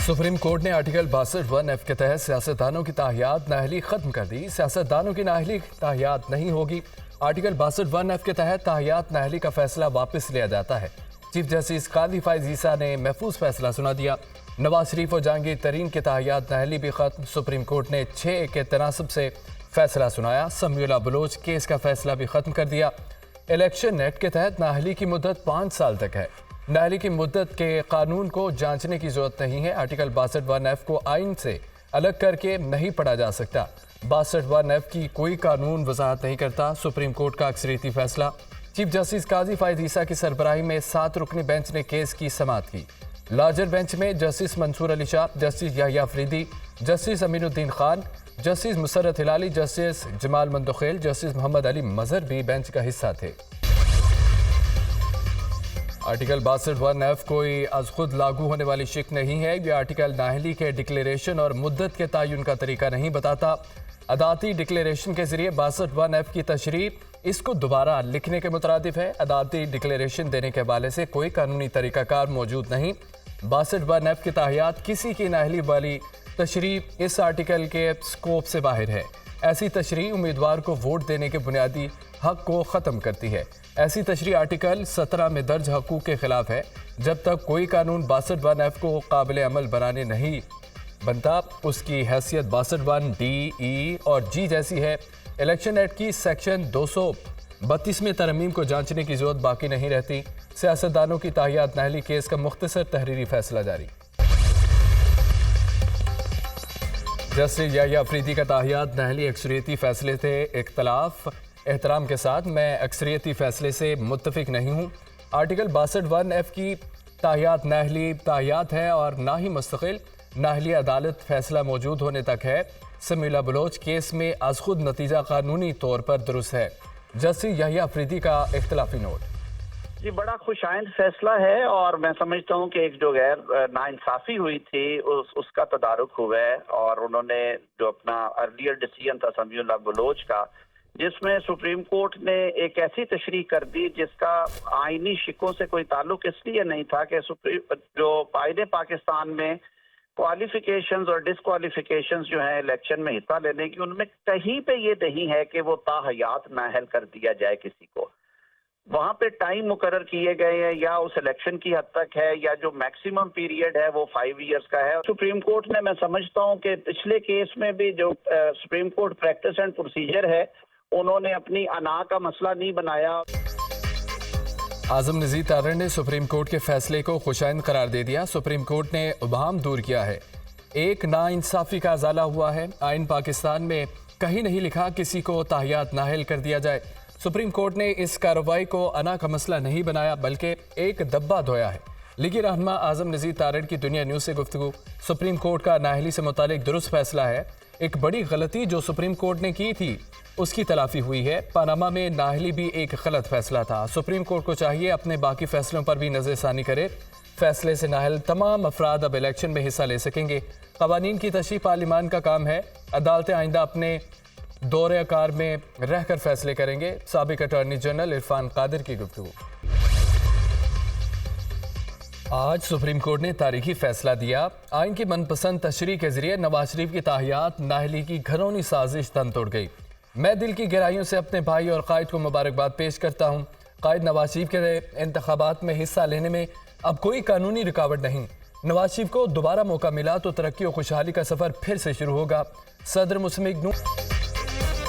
Supreme court ने article 62(1)(f) के तहत सियासतदानों की ताहियात नाअहली खत्म कर दी। सियासतदानों की नाअहली ताहियात नहीं होगी। आर्टिकल 62(1)(f) के तहत ताहियात नाअहली का फैसला वापस लिया जाता है। चीफ जस्टिस काजी फाइज ईसा ने महफूज फैसला सुना दिया। नवाज शरीफ और जहांगीर तरीन के ताहियात नाअहली भी खत्म। सुप्रीम कोर्ट ने 6 के तनासब से फैसला सुनाया। समीउल्लाह बलोच केस का फैसला भी खत्म कर दिया। इलेक्शन एक्ट के तहत नाअहली की मुद्दत 5 साल तक है। नाअहली की मुद्दत के कानून को जांचने की जरूरत नहीं है। आर्टिकल 62(1)(f) को आइन से अलग करके नहीं पढ़ा जा सकता। 62(1)(f) की कोई कानून वजाहत नहीं करता। सुप्रीम कोर्ट का अक्सरियती फैसला। चीफ जस्टिस काजी फाइज ईसा की सरबराही में 7 रुकनी बेंच ने केस की समाअत की। लार्जर बेंच में justice Mansoor Ali Shah, justice Yahya Afridi, justice Aminuddin Khan, justice Musarrat Hilali, justice Jamal Mandokhel, justice Mohammad Ali Mazhar भी बेंच का हिस्सा थे। आर्टिकल 62(1)(f) कोई आज खुद लागू होने वाली शिक नहीं है। यह आर्टिकल नाअहली के डिक्लेरेशन और मुद्दत के तयन का तरीका नहीं बताता। अदालती डिक्लेरेशन के जरिए 62(1)(f) की तशरीह इसको दोबारा लिखने के मुतरादिफ है। अदालती डिक्लेरेशन देने के हवाले से कोई कानूनी तरीकाकार मौजूद नहीं। 62(1)(f) की ताहियात किसी की नाअहली वाली तशरीह इस आर्टिकल के स्कोप से बाहर है। ऐसी तशरीह उम्मीदवार को वोट देने के बुनियादी हक को ख़त्म करती है। ऐसी तशरीह आर्टिकल 17 में दर्ज हकूक़ के खिलाफ है। जब तक कोई कानून 62(1)(f) को काबिल अमल बनाने नहीं बनता, उसकी हैसियत 62(1)(d), (e) और (g) जैसी है। इलेक्शन एक्ट की सेक्शन 232 में तरमीम को जांचने की जरूरत बाकी नहीं रहती। सियासतदानों की ताहियात नाअहली केस का मुख्तसर तहरीरी फैसला जारी। जस्टिस याहिया अफरीदी का ताहियात नाअहली अक्सरियती फैसले थे इख्तलाफ। एहतराम के साथ मैं अक्सरियती फैसले से मुत्तफिक नहीं हूँ। आर्टिकल 62(1)(f) की ताहियात नाअहली ताहियात है और ना ही मुस्तकिल। नाअहली अदालत फैसला मौजूद होने तक है। समीउल्लाह बलोच केस में आज खुद नतीजा कानूनी तौर पर दुरुस्त है। जस्टिस याहिया अफरीदी का इख्तलाफी नोट। जी, बड़ा खुशाइंद फैसला है और मैं समझता हूँ कि एक जो गैर नाइंसाफी हुई थी उसका तदारुक हुआ है। और उन्होंने जो अपना अर्लियर डिसीजन था समीउल्लाह बलोच का, जिसमें सुप्रीम कोर्ट ने एक ऐसी तशरीह कर दी जिसका आईनी शिकों से कोई ताल्लुक इसलिए नहीं था कि जो आईने पाकिस्तान में क्वालिफिकेशंस और डिसक्वालिफिकेशंस जो हैं इलेक्शन में हिस्सा लेने की, उनमें कहीं पे ये नहीं है कि वो ताहयात नाअहल कर दिया जाए किसी को। वहां पे टाइम मुकर्रर किए गए हैं या उस इलेक्शन की हद तक है या जो मैक्सिमम पीरियड है वो 5 इयर्स का है। सुप्रीम कोर्ट ने, मैं समझता हूं कि पिछले केस में भी जो supreme court practice and procedure है, उन्होंने अपनी अना का मसला नहीं बनाया। आजम नज़ीर तारड़ ने सुप्रीम कोर्ट के फैसले को खुशाइंद करार दे दिया। सुप्रीम कोर्ट ने उबाम दूर किया है। एक नाइंसाफी का अजाला हुआ है। आइन पाकिस्तान में कहीं नहीं लिखा किसी को ताहियात नाअहल कर दिया जाए। सुप्रीम कोर्ट ने इस कार्रवाई को अना का मसला नहीं बनाया बल्कि एक दब्बा धोया है। लीगी रहनुमा आजम नज़ीर तारड़ की दुनिया न्यूज़ से गुफ्तगू। सुप्रीम कोर्ट का नाअहली से मुतालिक दुरुस्त फैसला है। एक बड़ी गलती जो सुप्रीम कोर्ट ने की थी उसकी तलाफी हुई है। पनामा में नाअहली भी एक गलत फैसला था। सुप्रीम कोर्ट को चाहिए अपने बाकी फैसलों पर भी नज़रसानी करे। फैसले से नाअहल तमाम अफराद अब इलेक्शन में हिस्सा ले सकेंगे। कवानीन की तशरीह पार्लिमान का काम है। अदालतें आइंदा अपने दौरे कार में रहकर फैसले करेंगे। साबिक अटॉर्नी जनरल इरफान कादिर की गुफ्तगू। आज सुप्रीम कोर्ट ने तारीखी फैसला दिया। आइन की मनपसंद तशरीह के जरिए नवाज शरीफ की ताहियात नाअहली की घरौनी साजिश तन तोड़ गई। मैं दिल की गहराइयों से अपने भाई और कायद को मुबारकबाद पेश करता हूँ। कायद नवाज शरीफ के इंतखाबात में हिस्सा लेने में अब कोई कानूनी रुकावट नहीं। नवाज शरीफ को दोबारा मौका मिला तो तरक्की और खुशहाली का सफ़र फिर से शुरू होगा। सदर मुस्लिम लीग